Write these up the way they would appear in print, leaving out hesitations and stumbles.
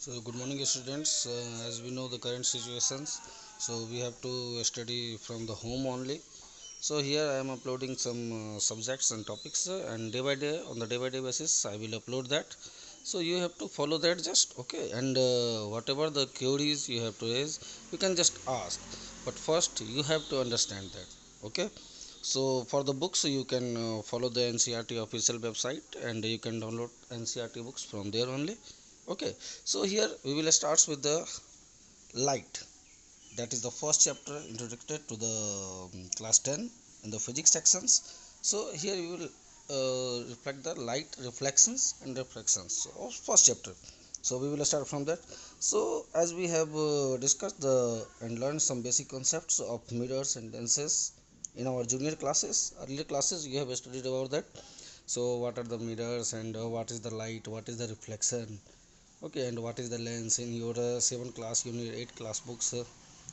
So good morning students. As we know the current situations, so we have to study from the home only. So here I am uploading some subjects and topics, and day by day, on the day by day basis I will upload that. So you have to follow that just okay, and whatever the queries you have to raise, you can just ask. But first you have to understand that, okay. So for the books you can follow the NCERT official website, and you can download NCERT books from there only, okay. So here we will start with the light. That is the first chapter introduced to the class 10 in the physics sections. So here we will reflect the light reflections and refractions, so first chapter. So we will start from that. So as we have discussed and learned some basic concepts of mirrors and lenses in our junior classes, earlier classes you have studied about that. So what are the mirrors, and what is the light, what is the reflection, okay, and what is the lens in your 7th class unit 8 class books.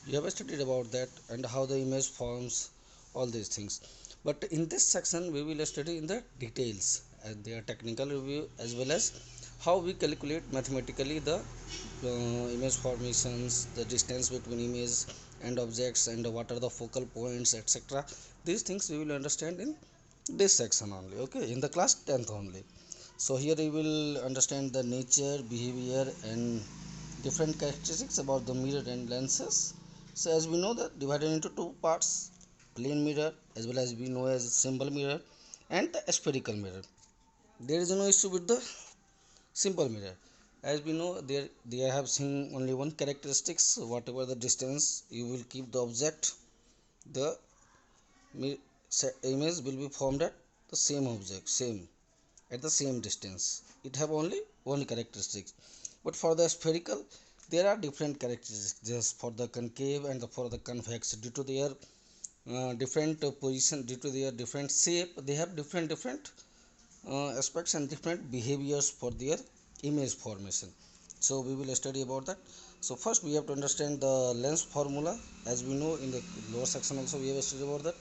You have studied about that and how the image forms, all these things. But in this section we will study in the details and their technical review, as well as how we calculate mathematically the image formations, the distance between image and objects, and what are the focal points, etc. These things we will understand in this section only, okay, in the class 10th only. So here you will understand the nature, behavior, and different characteristics about the mirror and lenses. So as we know that divided into two parts, plane mirror as well as we know as simple mirror, and the spherical mirror. There is no issue with the simple mirror. As we know, they have seen only one characteristics: whatever the distance you will keep the object, the image will be formed at the same object, same at the same distance. It have only one characteristics. But for the spherical, there are different characteristics. Just for the concave and for the convex, due to their different position, due to their different shape, they have different aspects and different behaviors for their image formation. So we will study about that. So first we have to understand the lens formula. As we know, in the lower section also we have studied about that.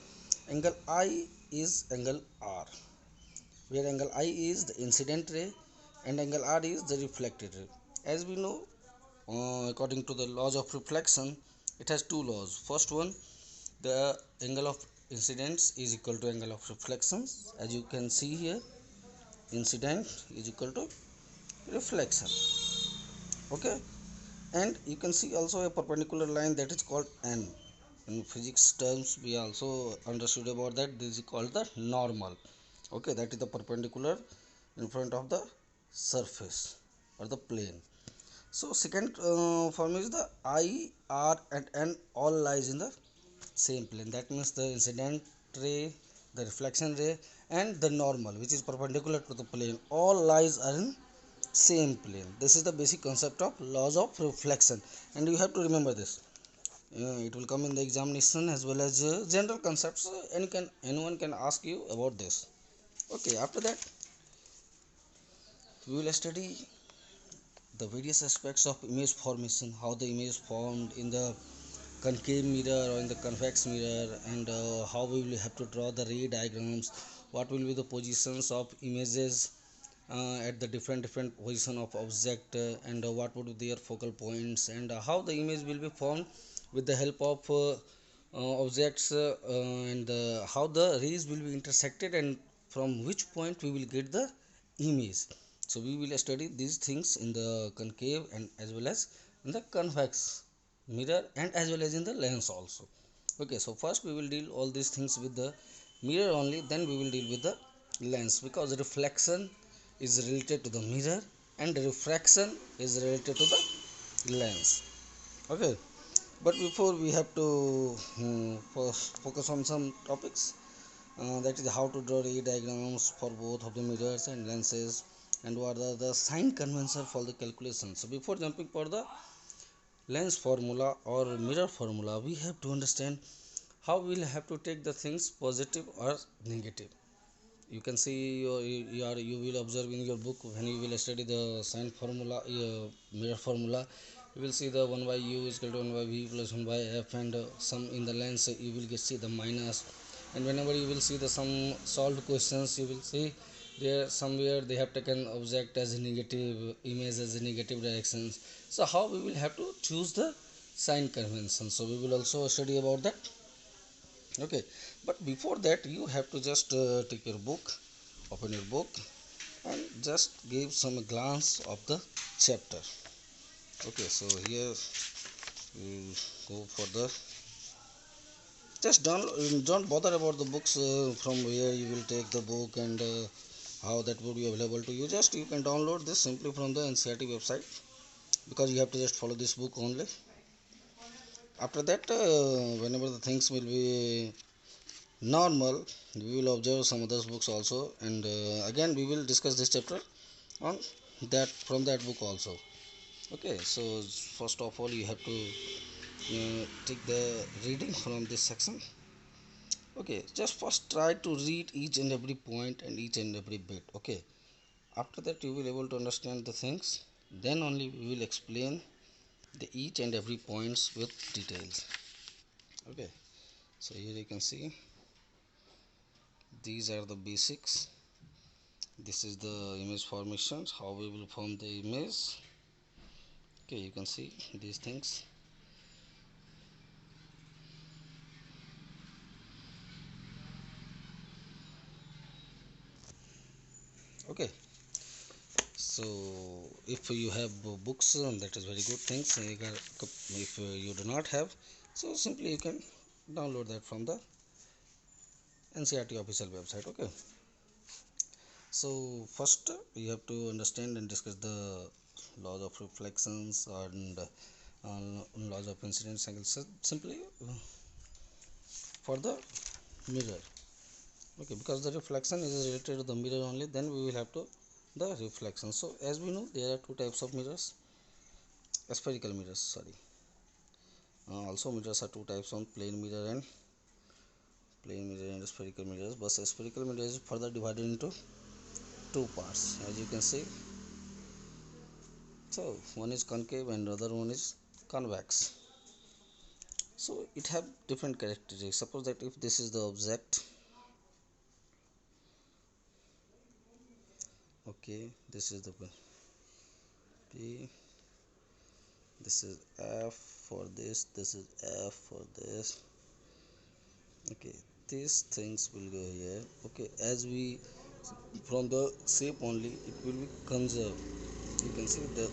Angle I is angle R, where angle I is the incident ray and angle R is the reflected ray. As we know, according to the laws of reflection, it has two laws. First one, the angle of incidence is equal to angle of reflections. As you can see here, incident is equal to reflection, okay. And you can see also a perpendicular line that is called n. In physics terms we also understood about that. This is called the normal, okay. That is the perpendicular in front of the surface or the plane. So second form is the I, R and N all lies in the same plane. That means the incident ray, the reflection ray, and the normal, which is perpendicular to the plane, all lies are in same plane. This is the basic concept of laws of reflection, and you have to remember this. It will come in the examination as well as general concepts. Anyone can ask you about this, okay. After that we will study the various aspects of image formation, how the image formed in the concave mirror or in the convex mirror, and how we will have to draw the ray diagrams, what will be the positions of images at the different position of object, and what would be their focal points, and how the image will be formed with the help of objects, and how the rays will be intersected, and from which point we will get the image. So we will study these things in the concave and as well as in the convex mirror, and as well as in the lens also, okay. So first we will deal all these things with the mirror only, then we will deal with the lens, because reflection is related to the mirror and refraction is related to the lens, okay. But before we have to first focus on some topics, that is how to draw ray diagrams for both of the mirrors and lenses, and what are the sign convention for the calculation. So before jumping for the lens formula or mirror formula, we have to understand how we will have to take the things positive or negative. You can see you will observe in your book when you will study the sign formula, mirror formula. You will see the 1 by u is equal to 1 by v plus 1 by f, and some in the lens you will get see the minus. And whenever you will see the some solved questions, you will see there somewhere they have taken object as a negative, image as a negative directions. So how we will have to choose the sign convention, so we will also study about that. Okay, but before that you have to just take your book, open your book, and just give some glance of the chapter. Okay, so here we go for the, just don't bother about the books, from where you will take the book, and how that would be available to you. Just you can download this simply from the NCERT website, because you have to just follow this book only. After that, whenever the things will be normal, we will observe some other books also, and again we will discuss this chapter on that, from that book also. Okay, so first of all you have to take the reading from this section. Okay, just first try to read each and every point and each and every bit. Okay, after that you will able to understand the things, then only we will explain the each and every points with details. Okay, so here you can see these are the basics. This is the image formations, how we will form the image. Okay, you can see these things. Okay, so if you have books, that is very good things. If you do not have, so simply you can download that from the NCERT official website. Okay, so first you have to understand and discuss the laws of reflections and laws of incidence angle. So simply for the mirror. Okay, because the reflection is related to the mirror only, then we will have to the reflection. So as we know, there are two types of mirrors, spherical mirrors, sorry. Also mirrors are two types, on plane mirror and spherical mirrors, but spherical mirror is further divided into two parts, as you can see. So one is concave and other one is convex. So it have different characteristics. Suppose that if this is the object, okay, this is the P, this is F for this is F for this. Okay, these things will go here. Okay, as we, from the shape only it will be conserved. You can see the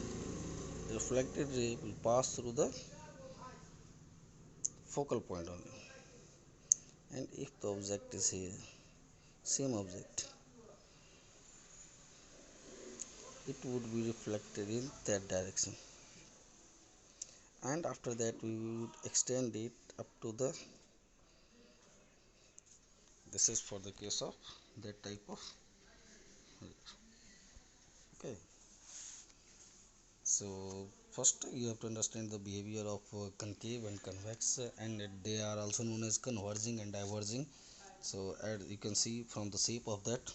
reflected ray will pass through the focal point only, and if the object is here, same object, it would be reflected in that direction, and after that we would extend it up to the, this is for the case of that type of. Okay, so first you have to understand the behavior of concave and convex, and they are also known as converging and diverging. So as you can see from the shape of that,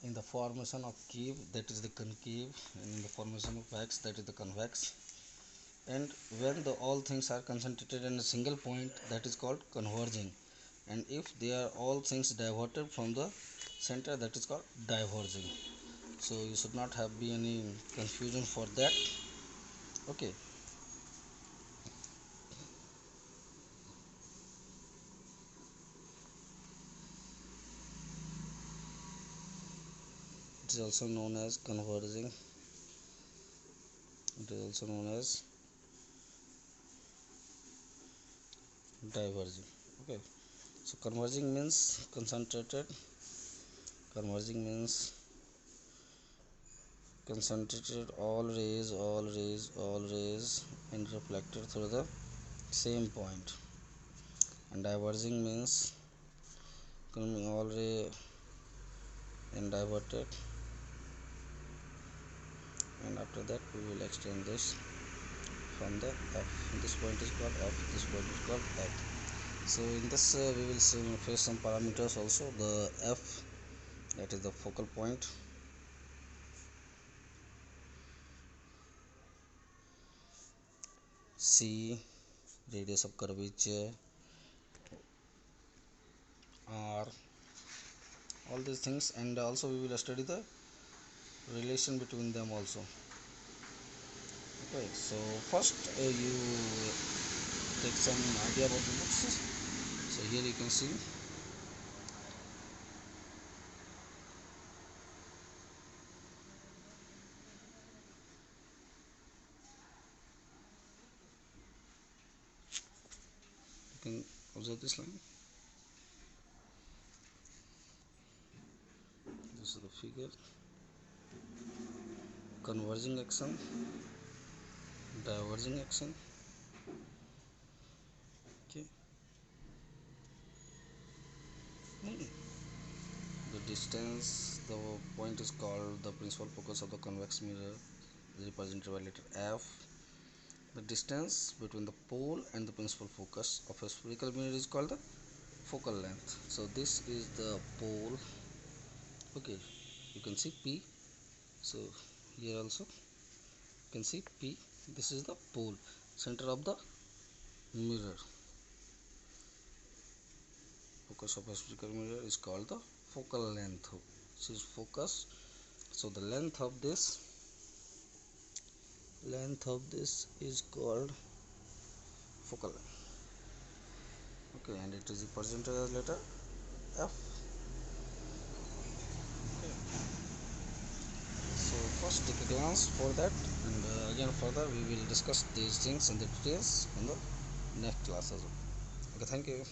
in the formation of cave, that is the concave, and in the formation of wax, that is the convex. And when the all things are concentrated in a single point, that is called converging, and if they are all things diverted from the center, that is called diverging. So you should not have be any confusion for that. Okay, it is also known as converging, it is also known as diverging. Okay, so converging means concentrated, converging means concentrated all rays and reflected through the same point, and diverging means coming all ray and diverted, and after that we will extend this from the F. This point is called F, this point is called F. So in this we will face some parameters also. The F, that is the focal point, C, radius of curvature, R, all these things, and also we will study the relation between them also. Okay, so first you take some idea about the books. So here you can see you can observe this line. This is the figure. Converging action, diverging action. Okay. The distance, the point is called the principal focus of the convex mirror, represented by letter F. The distance between the pole and the principal focus of a spherical mirror is called the focal length. So this is the pole. Okay, you can see P. So here also you can see P. This is the pole, center of the mirror. Focus of a spherical mirror is called the focal length. This is focus. So the length of this is called focal length. Okay, and it is represented as letter F. Okay. So first take a glance for that, and again further we will discuss these things in the details in the next class as well. Okay, thank you.